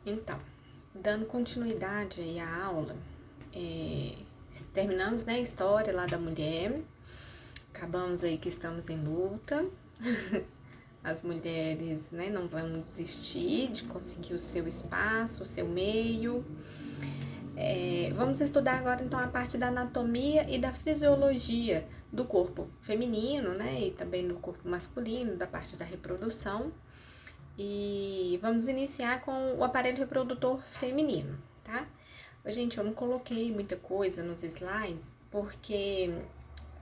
Então, dando continuidade aí à aula, terminamos, né, a história lá da mulher, acabamos aí que estamos em luta, as mulheres, né, não vão desistir de conseguir o seu espaço, o seu meio. Vamos estudar agora então a parte da anatomia e da fisiologia do corpo feminino, né, e também do corpo masculino, da parte da reprodução. E vamos iniciar com o aparelho reprodutor feminino, tá? Gente, eu não coloquei muita coisa nos slides, porque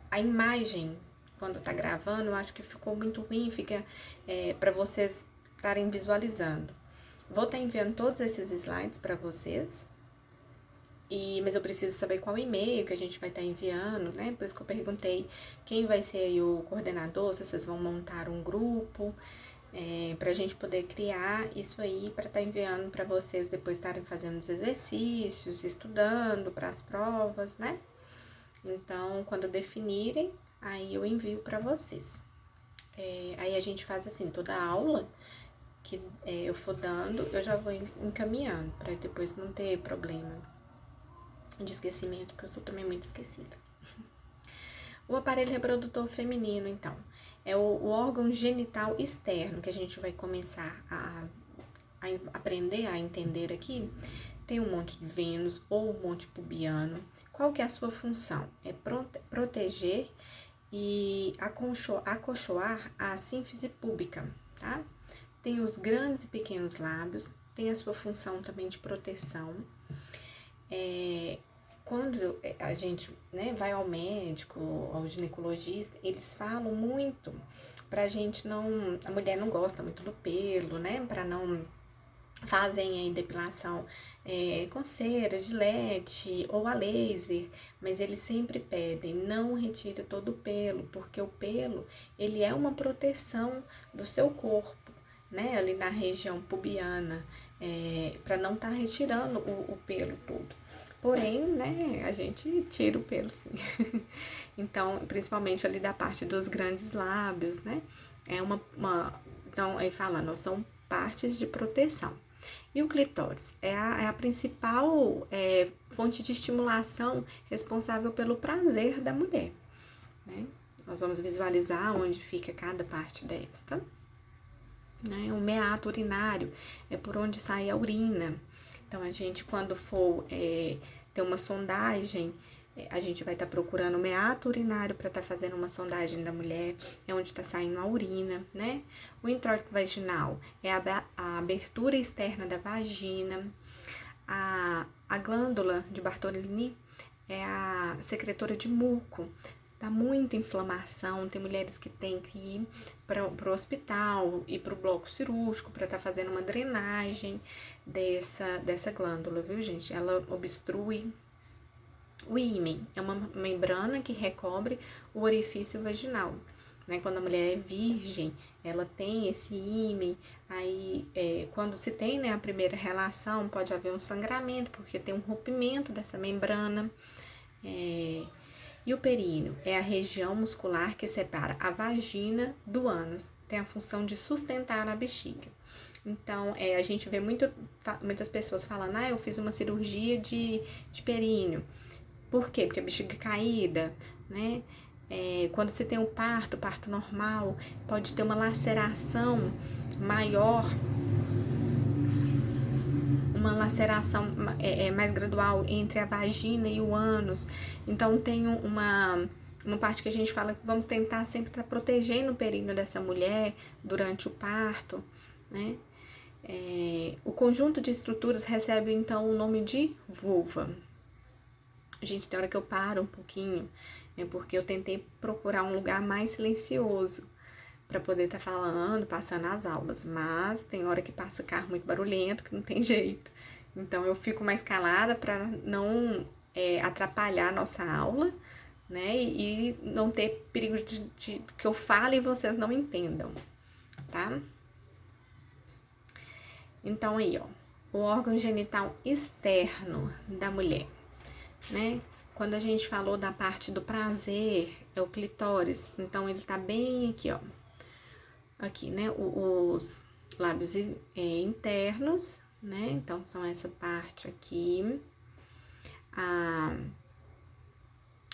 a imagem, quando tá gravando, eu acho que ficou muito ruim, fica para vocês estarem visualizando. Vou estar enviando todos esses slides para vocês, mas eu preciso saber qual e-mail que a gente vai estar enviando, né? Por isso que eu perguntei quem vai ser aí o coordenador, se vocês vão montar um grupo, para a gente poder criar isso aí para estar enviando para vocês depois estarem fazendo os exercícios, estudando para as provas, né? Então, quando definirem, aí eu envio para vocês. Aí a gente faz assim, toda a aula que eu for dando, eu já vou encaminhando, para depois não ter problema de esquecimento, porque eu sou também muito esquecida. O aparelho reprodutor feminino, então, é o órgão genital externo que a gente vai começar a aprender a entender aqui. Tem um monte de Vênus ou um monte pubiano. Qual que é a sua função? É proteger e acolchoar a sínfise púbica, tá? Tem os grandes e pequenos lábios, tem a sua função também de proteção. Quando a gente, né, vai ao médico, ao ginecologista, eles falam muito pra gente não... A mulher não gosta muito do pelo, né, pra não... Fazem a depilação com cera, gilete ou a laser, mas eles sempre pedem, não retire todo o pelo, porque o pelo, ele é uma proteção do seu corpo, né, ali na região pubiana, para não estar retirando o pelo todo. Porém, né, a gente tira o pelo, sim. Então, principalmente ali da parte dos grandes lábios, né, então, aí falando, são partes de proteção. E o clitóris é a principal fonte de estimulação responsável pelo prazer da mulher, né? Nós vamos visualizar onde fica cada parte desta. Né? O meato urinário é por onde sai a urina. Então, a gente, quando for ter uma sondagem, a gente vai estar procurando o meato urinário para estar fazendo uma sondagem da mulher, é onde está saindo a urina, né? O introito vaginal é a abertura externa da vagina. A glândula de Bartolini é a secretora de muco. Dá muita inflamação, tem mulheres que têm que ir para o hospital e para o bloco cirúrgico para estar fazendo uma drenagem dessa glândula, viu, gente? Ela obstrui o ímen, é uma membrana que recobre o orifício vaginal. Né? Quando a mulher é virgem, ela tem esse ímen, aí quando se tem, né, a primeira relação, pode haver um sangramento, porque tem um rompimento dessa membrana. E o períneo é a região muscular que separa a vagina do ânus, tem a função de sustentar a bexiga. Então, a gente vê muitas pessoas falando, eu fiz uma cirurgia de períneo. Por quê? Porque a bexiga é caída, né? Quando você tem o parto normal, pode ter uma laceração maior, uma laceração mais gradual entre a vagina e o ânus. Então, tem uma parte que a gente fala que vamos tentar sempre estar protegendo o períneo dessa mulher durante o parto, né? O conjunto de estruturas recebe, então, o nome de vulva. Gente, tem hora que eu paro um pouquinho, porque eu tentei procurar um lugar mais silencioso para poder estar falando, passando as aulas, mas tem hora que passa carro muito barulhento, que não tem jeito. Então, eu fico mais calada para não atrapalhar a nossa aula, né, e não ter perigo de que eu fale e vocês não entendam, tá? Então, aí, ó, o órgão genital externo da mulher, né? Quando a gente falou da parte do prazer, é o clitóris, então ele tá bem aqui, ó. Aqui, né? Os lábios internos, né? Então, são essa parte aqui.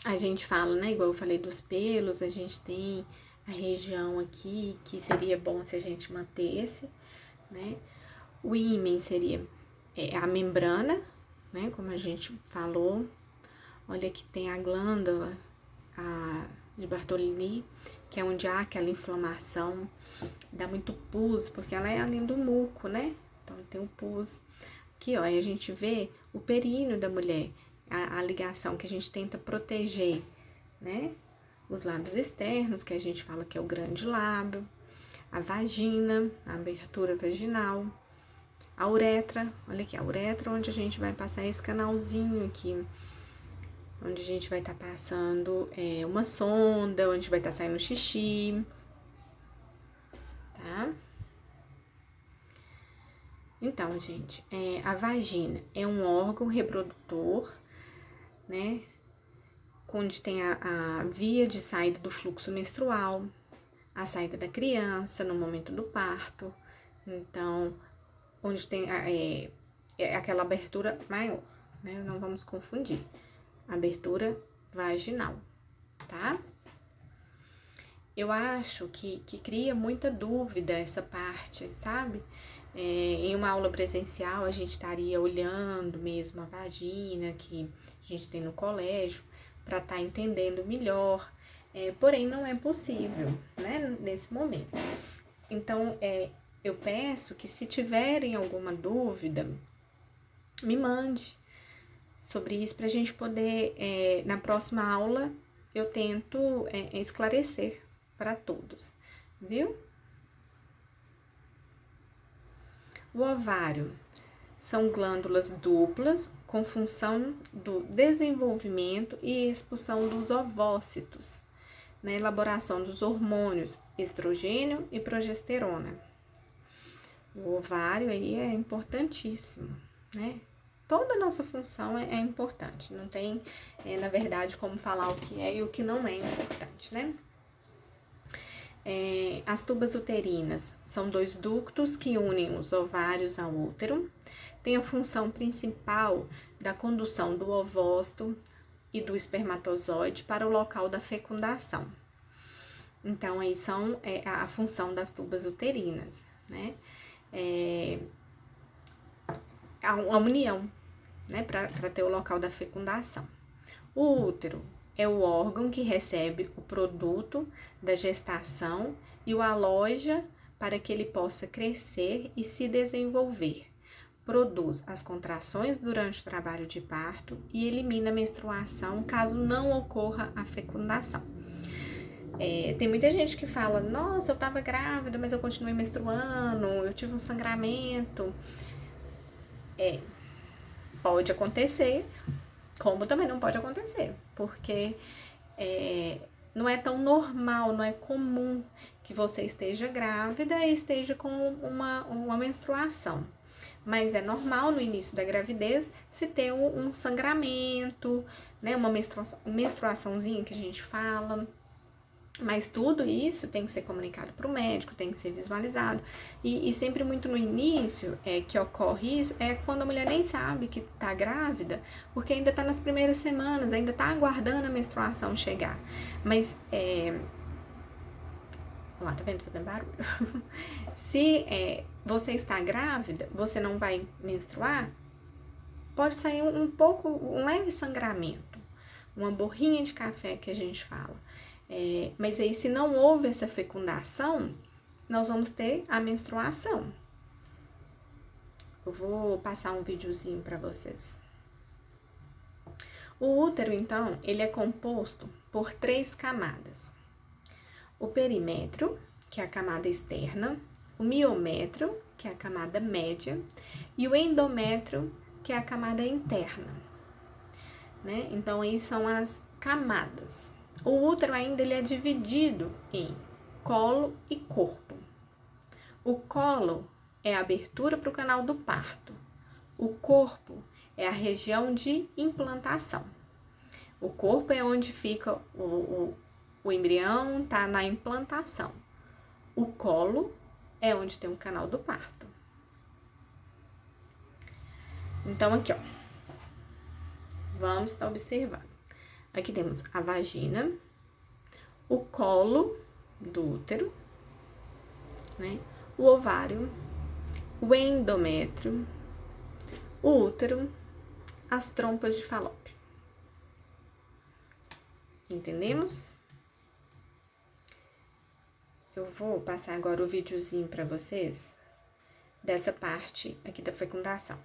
A gente fala, né? Igual eu falei dos pelos, a gente tem a região aqui que seria bom se a gente mantesse, né? O ímen seria a membrana, né? Como a gente falou. Olha que tem a glândula de Bartolini, que é onde há aquela inflamação, dá muito pus, porque ela é além do muco, né? Então tem o pus. Aqui, ó, a gente vê o períneo da mulher, a ligação que a gente tenta proteger, né? Os lábios externos, que a gente fala que é o grande lábio, a vagina, a abertura vaginal, a uretra, olha aqui, a uretra, onde a gente vai passar esse canalzinho aqui, onde a gente vai estar passando uma sonda, onde vai estar saindo xixi, tá? Então, gente, a vagina é um órgão reprodutor, né? Onde tem a via de saída do fluxo menstrual, a saída da criança no momento do parto. Então, onde tem aquela abertura maior, né? Não vamos confundir. Abertura vaginal, tá? Eu acho que cria muita dúvida essa parte, sabe? Em uma aula presencial, a gente estaria olhando mesmo a vagina que a gente tem no colégio, para estar entendendo melhor, porém não é possível, né, nesse momento. Então, eu peço que se tiverem alguma dúvida, me mande sobre isso para a gente poder, na próxima aula, eu tento esclarecer para todos, viu? O ovário são glândulas duplas com função do desenvolvimento e expulsão dos ovócitos, na elaboração dos hormônios estrogênio e progesterona. O ovário aí é importantíssimo, né? Toda a nossa função é importante, não tem, na verdade, como falar o que é e o que não é importante, né? As tubas uterinas são 2 ductos que unem os ovários ao útero, tem a função principal da condução do ovócito e do espermatozoide para o local da fecundação. Então, aí são a função das tubas uterinas, né? A união, né? Para ter o local da fecundação. O útero é o órgão que recebe o produto da gestação e o aloja para que ele possa crescer e se desenvolver. Produz as contrações durante o trabalho de parto e elimina a menstruação caso não ocorra a fecundação. Tem muita gente que fala, nossa, eu tava grávida, mas eu continuei menstruando, eu tive um sangramento. Pode acontecer, como também não pode acontecer, porque não é tão normal, não é comum que você esteja grávida e esteja com uma menstruação. Mas é normal no início da gravidez se ter um sangramento, né, uma menstruaçãozinha que a gente fala. Mas tudo isso tem que ser comunicado para o médico, tem que ser visualizado. E sempre muito no início que ocorre isso, é quando a mulher nem sabe que está grávida, porque ainda está nas primeiras semanas, ainda está aguardando a menstruação chegar. Mas, lá, tá vendo fazendo barulho? Se você está grávida, você não vai menstruar, pode sair um leve sangramento, uma borrinha de café que a gente fala. Mas aí, se não houve essa fecundação, nós vamos ter a menstruação. Eu vou passar um videozinho para vocês. O útero, então, ele é composto por 3 camadas. O perimétrio, que é a camada externa, o miométrio, que é a camada média, e o endométrio, que é a camada interna, né? Então, aí são as camadas. O útero ainda ele é dividido em colo e corpo. O colo é a abertura para o canal do parto. O corpo é a região de implantação. O corpo é onde fica o embrião, tá na implantação. O colo é onde tem o canal do parto. Então, aqui, ó. Vamos estar observando. Aqui temos a vagina, o colo do útero, né? O ovário, o endométrio, o útero, as trompas de Falópio. Entendemos? Eu vou passar agora o videozinho para vocês dessa parte aqui da fecundação.